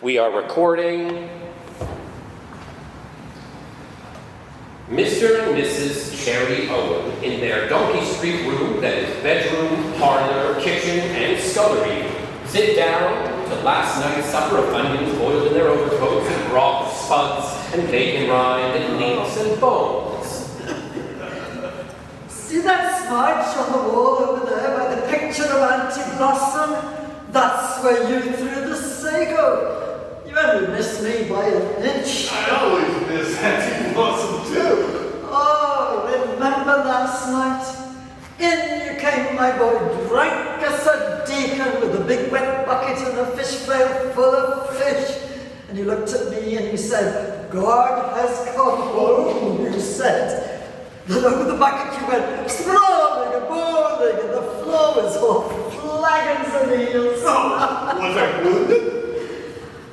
We are recording Mr. and Mrs. Cherry Owen in their Donkey Street room that is bedroom, parlor, kitchen, and scullery. Sit down to last night's supper of onions boiled in their overcoats and broth, spuds, and bacon rind, and leeks and bones. See that smudge on the wall over there by the picture of Auntie Blossom? That's where you threw the sago. You only missed me by an inch. I always miss Auntie Blossom too. Oh, remember last night? In you came, my boy, drank as a deacon with a big wet bucket and a fish pail full of fish. And you looked at me and you said, God has come home, you said. And over the bucket you went, sprawling and bowling, and the floor was all flagons and heels. Oh, was I wounded?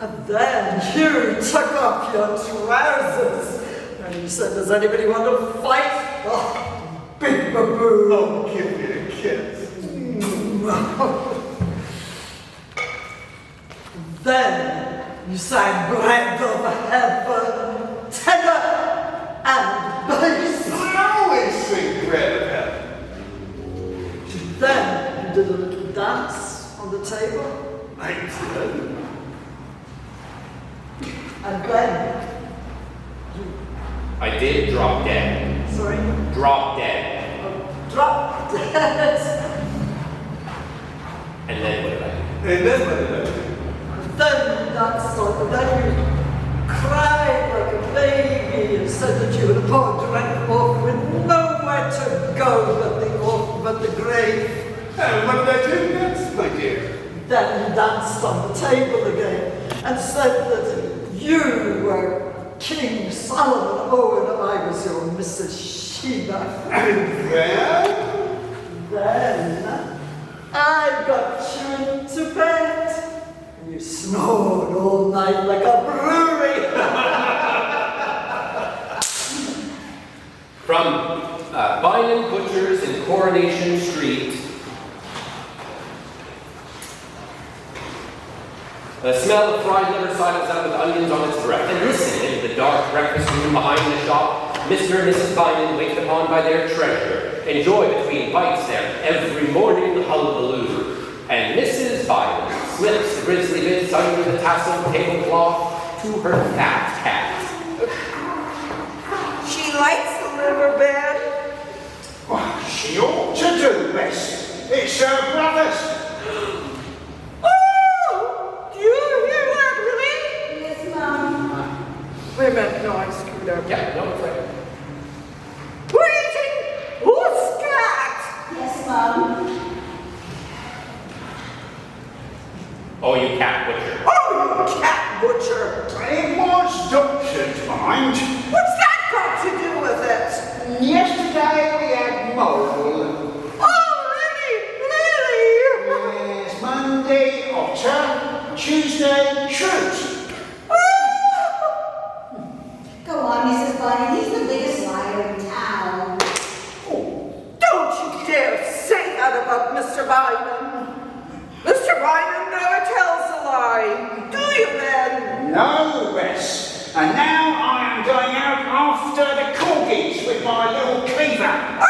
And then you took off your trousers and you said, does anybody want to fight? Oh, big baboon. Oh, give me a kiss. Then you sang bread of heaven, tenor and bass. I always sing bread of heaven. Then you did a little dance on the table. I did. And then I did drop dead. sorry, Drop dead. drop dead. And then what did I do? And then what did I do? Then you danced on, and then you cried like a baby and said that you had poured drank off with nowhere to go but the grave. And what did I do next, my dear? Then you danced on the table again and said that you were King Solomon Owen and I was your Mrs. Sheba. And Then I got you into bed and you snored all night like a brewery. From Bynum Butchers in Coronation Street. The smell of fried liver sidles out with onions on its breath. And listen, in the dark breakfast room behind the shop, Mr. and Mrs. Bynum, waited upon by their treasure, enjoy between bites their every morning hullabaloo. And Mrs. Bynum slips the grisly bits under the tasseled tablecloth to her fat cat. She likes the liver bed. Well, she ought to do, Miss. It's her brother's. Oh! Do you hear that, Lily? Yes, Mom. Wait a minute. No, I screwed up. Yeah, no, it's right. We're eating who's cat? Yes, Mom. Oh, you cat butcher. Oh, you cat butcher. It was doctored, mind. What's that got to do with it? Yesterday we had mole. Oh, Lily! Yes, Monday, otter. Tuesday, shrews. Go on, Mrs. Bynum. He's the biggest liar in town. Don't you dare say that about Mr. Bynum. Mr. Bynum never tells a lie. Do you, then? No, Miss. And now I am going out after the corgis with my little cleaver.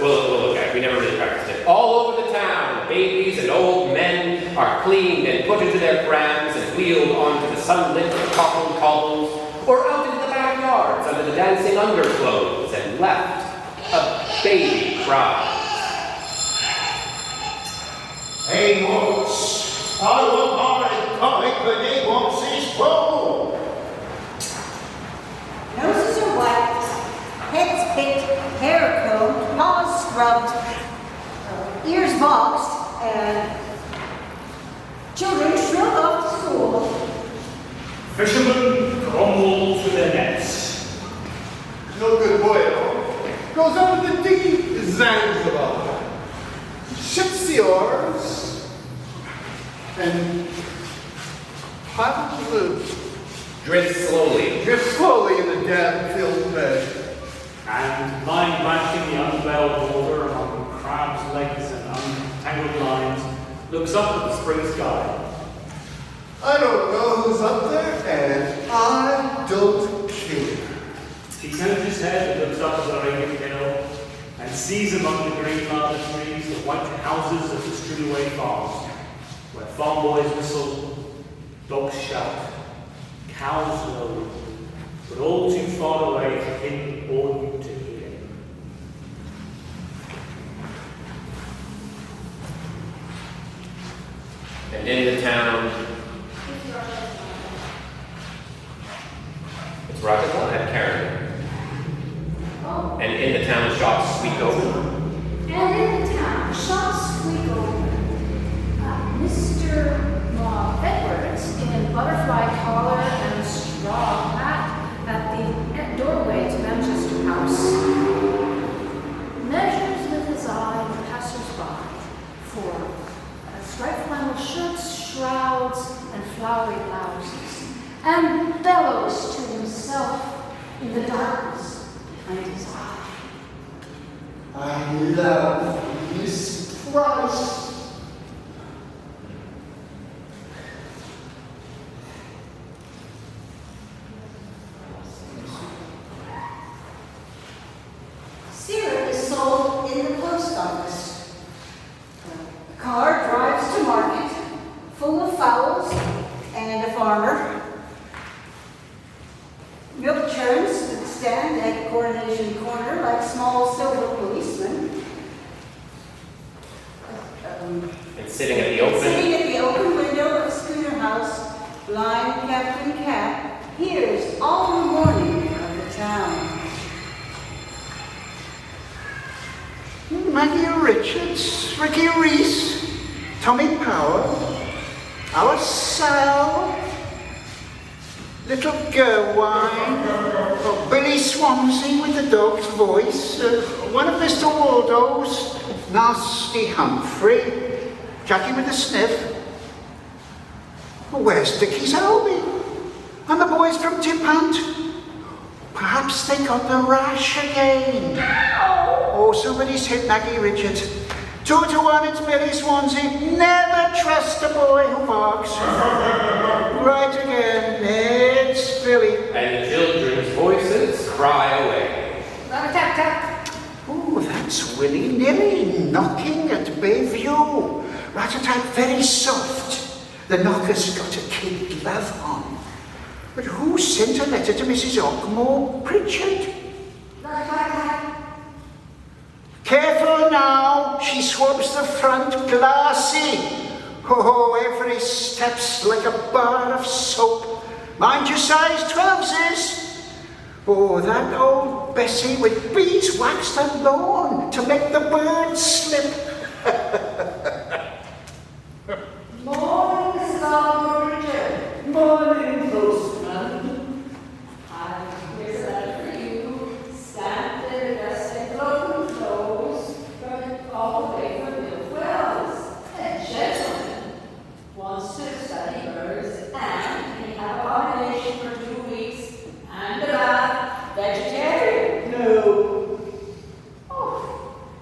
We'll look at it. We never really practiced it. All over the town, babies and old men are cleaned and put into their prams and wheeled onto the sunlit cobbled columns or out into the backyards under the dancing underclothes and left. A baby cries. He wants, I want my pipe, but he wants his bowl. Noses are wiped, heads picked, hair combed, paws scrubbed, ears boxed, and children shrunk off to school. Fishermen grumble to their nets. No good boy at all. Goes over the deep Zanzibar. Ships the oars and Haven't you lived? Drift slowly. Drift slowly in the damp filled bed. And lying back in the unveiled water among crabs' legs and untangled lines, looks up at the spring sky. I don't know who's up there, and I don't care. He turns his head and looks up at the ringing hill and sees among the green lava trees the white houses of the Streetaway Farms, where farm boys whistle, dogs shout, cows low, but all too far away for him or you to hear. And in the town, it's Rocket at Karen. And in the town, shops squeak open. And in the town, shops squeak open. Mr. Edwards, in butterfly collar and straw hat, at the doorway to Manchester House, measures with his eye the passers-by for striped flannel shirts, shrouds, and flowery blouses, and bellows to himself in the darkness behind his eye. I love Miss Price. Syrup is sold in the post office. A car drives to market, full of fowls and a farmer. Milk churns that stand at Coronation Corner like small silver policemen. And sitting at the open. Sitting at the open window of the schooner house, blind Captain Cap hears all the morning of the town. Maggie Richards, Ricky Reese, Tommy Power, our Sal, Little Gerwine, Billy Swansea with the dog's voice, one of Mr. Waldo's, Nasty Humphrey, Jackie with the sniff. Where's Dickie's Albie? And the boys from Tipant? Perhaps they got the rash again. Oh, somebody's hit Maggie Richards. 2-1, it's Billy Swansea. Never trust a boy who barks. Right again, it's Billy. And the children's voices cry away. Rat-a-tat-tat. Oh, that's willy-nilly knocking at Bayview. Rat-a-tat, very soft. The knocker's got a kid glove on. But who sent a letter to Mrs. Ogmore Pritchard? Rat-a-tat-tat. Careful now, she swabs the front glassy. Oh, every step's like a bar of soap. Mind your size trousers. Oh, that old Bessie with beeswax alone to make the birds slip. Morning, Mrs. Albert. Morning, postman. I'm here that for you. Stamped in dress and cloak and clothes, from all the way from Mill Wells. A gentleman wants to study birds, and he had a combination for 2 weeks, and a bath, vegetarian. No. Oh,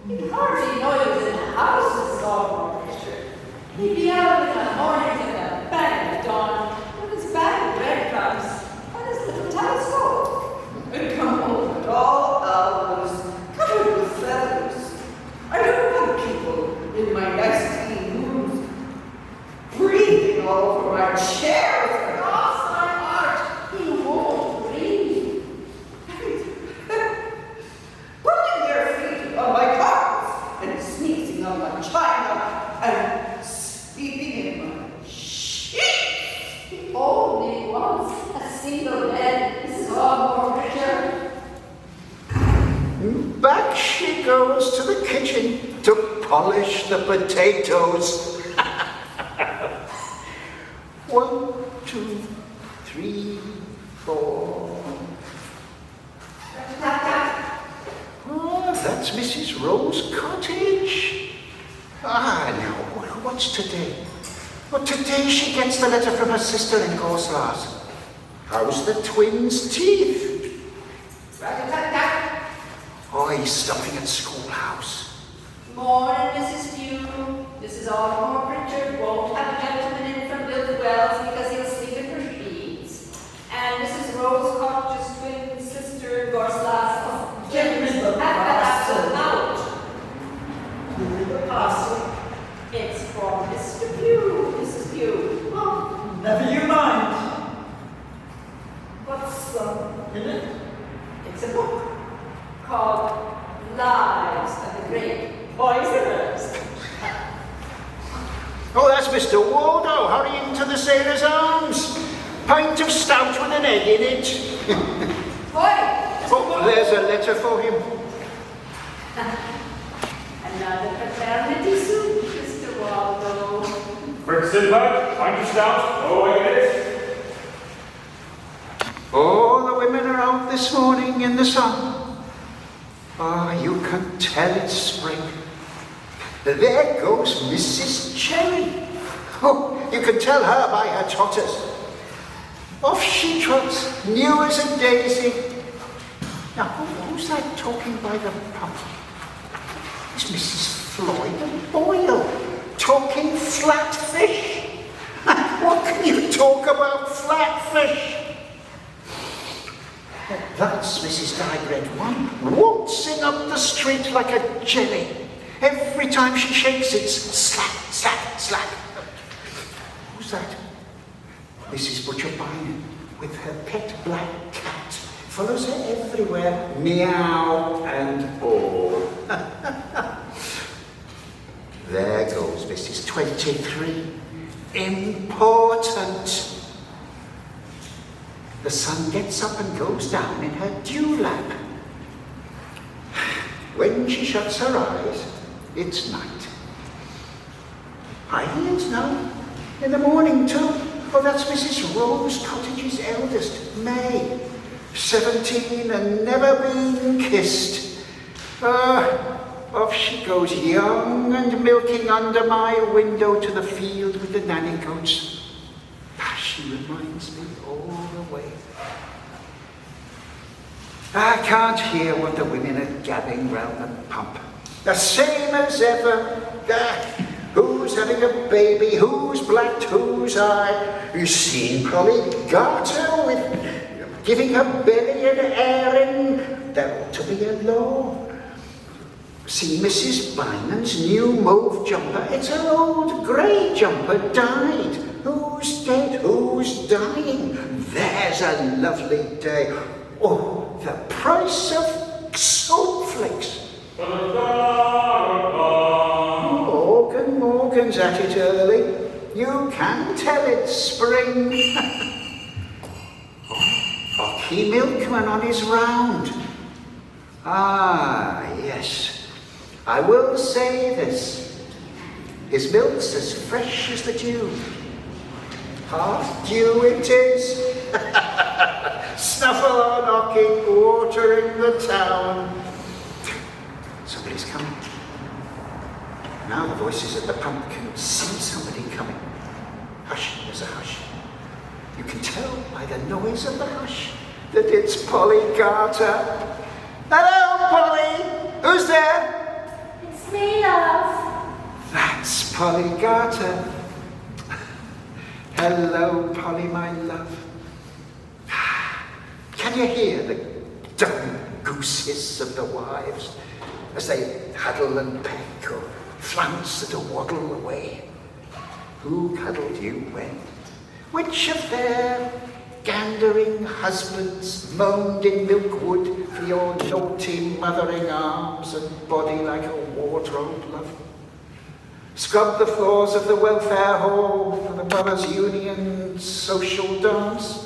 you'd hardly know he was in the house, Mrs. Albert. He'd be out in the mornings in a bag of dawn with his bag of breadcrumbs and his little telescope. And come home at all hours, covered with feathers. I don't want people in my nice clean rooms breathing all over my chair with cross my heart. He won't breathe. Putting their feet on my carpets and sneezing on my china and sleeping in my sheets. He only wants a single bed, Mrs. Ogmore Pritchard. Back she goes to the kitchen to polish the potatoes. 1, 2, 3, 4. Oh, that's Mrs. Rowe's cottage. Ah, now, what's today? But today she gets the letter from her sister in Goslars. How's the twins' teeth? Rat-a-tat-tat. Oh, he's stopping at schoolhouse. Morning, Mrs. Pugh. This is Aldermore Pritchard. Won't have a gentleman in from Bill Wells because he'll sleep in her sheets. And Mrs. Rose Cottage's twin sister, Gorslas. Give me the parcel parcel. out. Give me the parcel. It's for Mr. Pugh, Mrs. Pugh. Oh, Never you mind. What's in it? it's a book called Lives of the Great Poisoners. Oh, that's Mr. Waldo hurrying to the Sailor's Arms. Pint of stout with an egg in it. Boy! Oh, there's a letter for him. Another paternity suit, Mr. Waldo. Quick, Sinbad, pint of stout. Oh, I get it. All the women are out this morning in the sun. Ah, you can tell it's spring. There goes Mrs. Cherry. Oh, you can tell her by her totters. Off she trots, new as a daisy. Now, who's that talking by the pump? It's Mrs. Floyd Boyle, talking flatfish. What can you talk about flatfish? That's Mrs. Digred One, waltzing up the street like a jelly. Every time she shakes, it's slap, slap, slap. Who's that? Mrs. Butcher Bynum, with her pet black cat. Follows her everywhere, meow and all. There goes Mrs. 23, important. The sun gets up and goes down in her dewlap. When she shuts her eyes, it's night. High heels now. In the morning too. Oh, that's Mrs. Rose Cottage's eldest, May. 17 and never been kissed. Off she goes, young and milking under my window to the field with the nanny goats. She reminds me all the way. I can't hear what the women are gabbing round the pump. The same as ever. Who's having a baby? Who's blacked? Who's eye? You seen Polly Garter with giving her belly an airing? There ought to be a law. See Mrs. Bynum's new mauve jumper. It's her old grey jumper dyed. Who's dead? Who's dying? There's a lovely day. Oh, the price of soapflakes. Morgan's at it early. You can tell it's spring. Ocky Milkman on his round. Ah, yes. I will say this. His milk's as fresh as the dew. Half dew it is. Snuffle on Ocky, watering the town. Somebody's coming. Now the voices at the pump can see somebody coming. Hush, there's a hush. You can tell by the noise of the hush that it's Polly Garter. Hello, Polly! Who's there? It's me, love. That's Polly Garter. Hello, Polly, my love. Can you hear the dumb goose hiss of the wives as they huddle and peck or flounce at a waddle away? Who cuddled you when? Which of their gandering husbands moaned in Milkwood for your naughty mothering arms and body like a wardrobe, love? Scrub the floors of the welfare hall for the Mothers' Union social dance?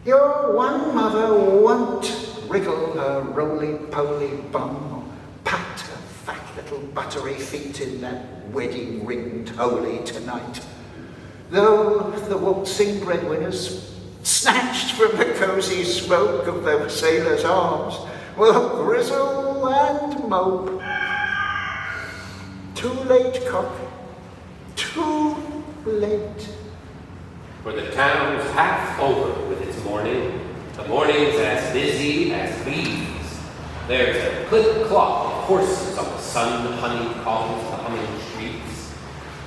Your one mother won't wriggle her roly-poly bum or pat her fat little buttery feet in that wedding-ringed holy tonight. Though the waltzing breadwinners, snatched from the cosy smoke of the sailor's arms, will grizzle and mope. Too late, cock. Too late. For the town's half over with its mourning. The morning's as busy as bees. There's a clip-clop of horses on the sun-honeyed columns of the humming streets.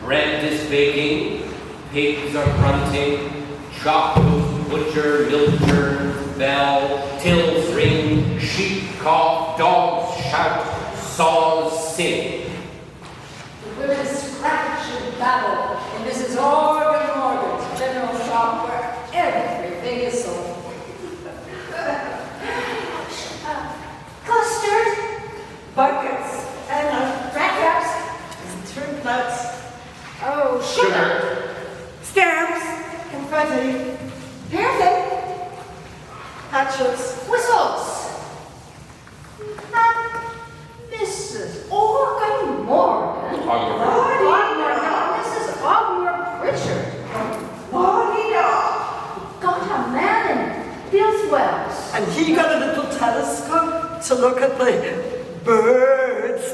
Bread is baking, pigs are grunting, chop goes butcher, milk churn, bell, tills ring, sheep cough, dogs shout, saws sing. The women scratch and babble in Mrs. Morgan's general shop where everything is sold. Custard, Buckets and rat traps, drink nuts, Oh, Sugar. stamps, confetti, paraffin, hatchets. whistles. Mrs. Morgan Morgan. Ogre. Mrs. Ogmore Pritchard. Got a man in Billswells. And he got a little telescope to look at the birds.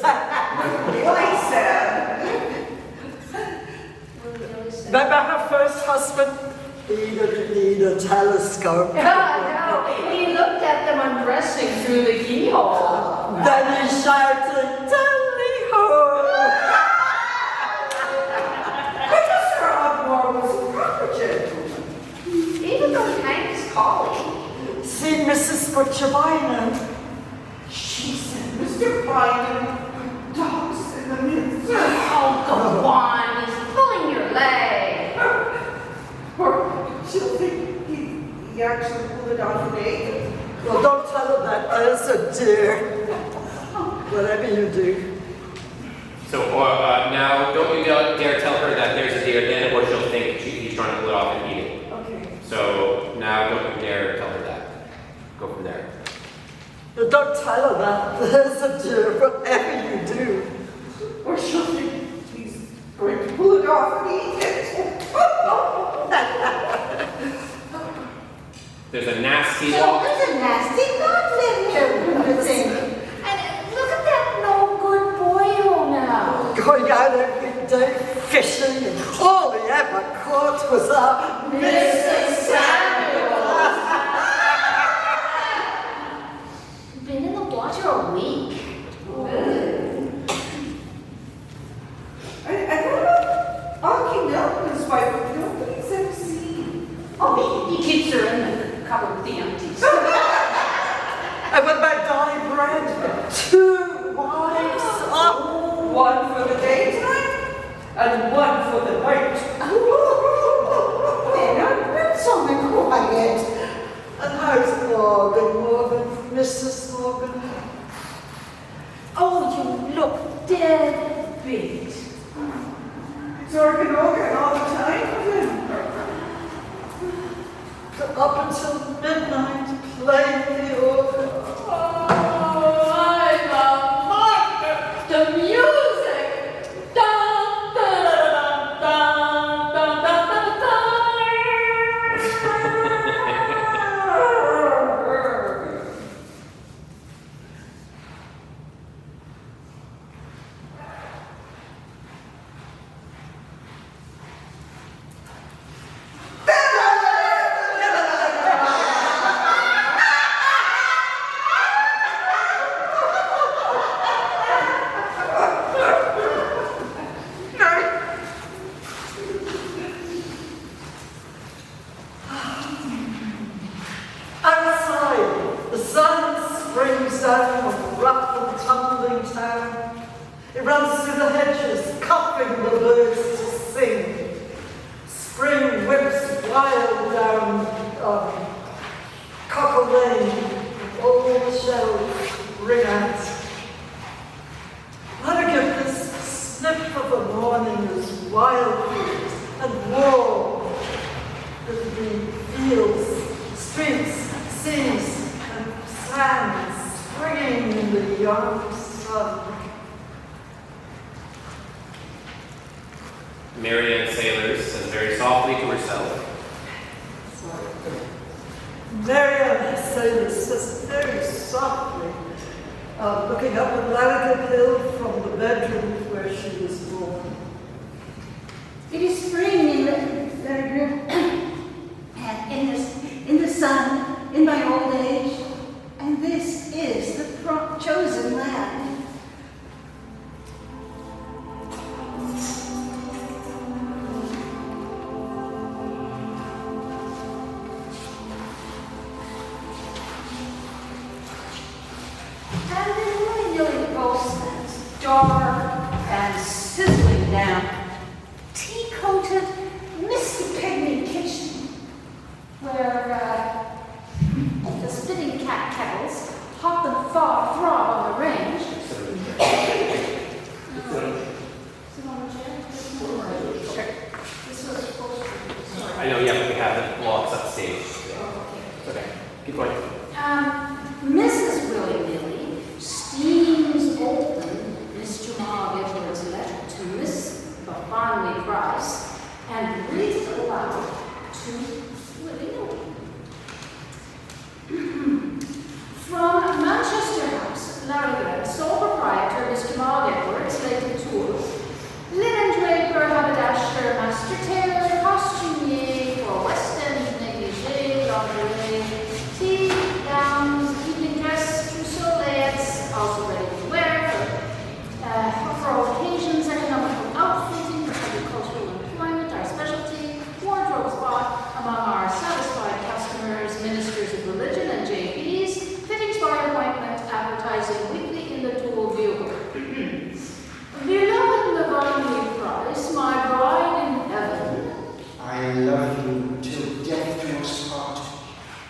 Remember her first husband? He didn't need a telescope. no, he looked at them undressing through the keyhole. Then he shouted, "Tally-ho!" Mr. Ogmore was a proper gentleman. Even though Hank's calling. See Mrs. Butcher Bynum? She said, Mr. Bynum, dogs in the midst. Oh, go on, he's pulling your leg. Or she'll think he actually pulled it off naked. Well, don't tell her that. There's a dear. Whatever you do. So now, don't you dare tell her that there's a deer then, or she'll think he's trying to pull it off and eat it. Okay. So now, don't you dare tell her that. Go from there. But don't tell her that. There's a dear. Whatever you do. Or she'll think he's going to pull it off and eat it. There's a nasty So walk. there's a nasty dog living here, you think. And look at that no good boy now. Going out every day fishing, and all he ever caught was our Mrs. Samuels. Been in the water a week. I don't know. Archie Nelton's wife, nobody's ever seen. Oh, he keeps her in the cupboard with the empties. And what about Dolly Brand? 2 wives. One for the daytime and one for the night. They're so quiet. And how's Morgan, Mrs. Morgan? Oh, you look dead beat. It's organ all the time. Up until midnight, playing the organ. Oh, I love Margaret. The music. Dun, dun, dun, dun, dun, dun, Outside, the sun springs down from rough and tumbling town. It runs through the hedges, cuffing the birds to sing. Spring whips wild down Cocker Lane, all the shells ring out. Let her give this sniff of the morning as wildfield and warm as the fields, streets, seas, and sands springing in the young sun. Marianne Sailors says very softly to herself. Marianne Sailor says very softly, looking up at Lanigan Hill from the bedroom where she was born. It is spring in sun in my old age, and this is the chosen land. And the really boastlands, dark and sizzling down, tea-coated, misty pygmy kitchen, where the spitting cat kettles hop and throb on the range. Sit on the chair. Okay. This was supposed to be. I know, yeah, but we have the blocks upstage. It's okay. Keep going. Mrs. Willy-Nilly steams open Mr. Ma Edwards' letter to Miss Barnley Price and reads it aloud to Willy-Nilly. From Manchester House, Larrigate, sole proprietor Mr. Ma Edwards, Lady Tour, linen draper, haberdasher, master tailor, costumier for West End negligee, lingerie, tea, gowns, evening dress, trousseau layets, also ready to wear for all occasions, economical outfitting for agricultural employment, our specialty, wardrobes bought among our satisfied customers, ministers of religion and JPs, fittings by appointment, advertising weekly in the Dual Viewer. Beloved Lavandy Price, my bride in heaven. I love you till death do us part,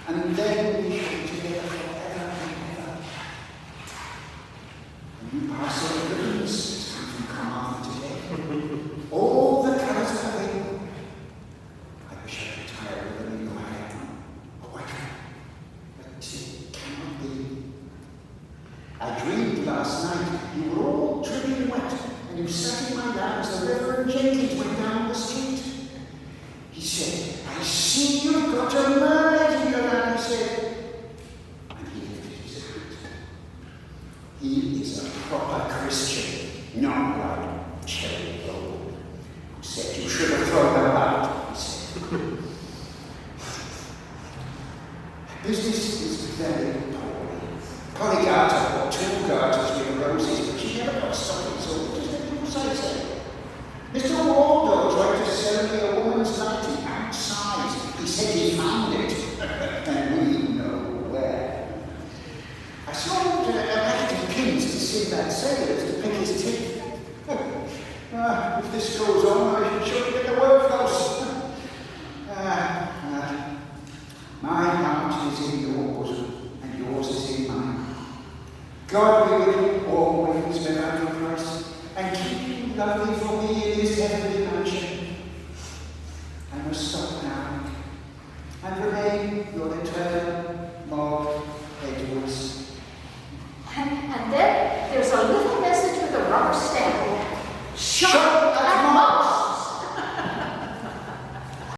and then we shall be together forever and ever. When you pass over the hills, it's time to come after today. All the colours are available. I wish I could tire with them in I am a wife, but it cannot be. I dreamed last night you were all dripping wet, and you sat in my lap as the Reverend Jenkins went down the street. He said, I see you've got a marriage in your lap, he said. And he lifted his hat. He is a proper Christian, not like Cherry Gold, who said you should have thrown them out, he said. Business is very poorly. Polly Garter bought 2 garters with roses, but she never got stockings, so just a little say. Mr. Waldo tried to sell me a woman's nightie outside. He said he found it, and we know where. I sold a packet of pins to Sinbad Sailors to pick his teeth. If this goes on, I should surely get the workhouse. My heart is in your bosom, and yours is in mine. God be with you always, Lavandy Price, and keep you lovely for me in his heavenly mansion. I must stop now, and remain your eternal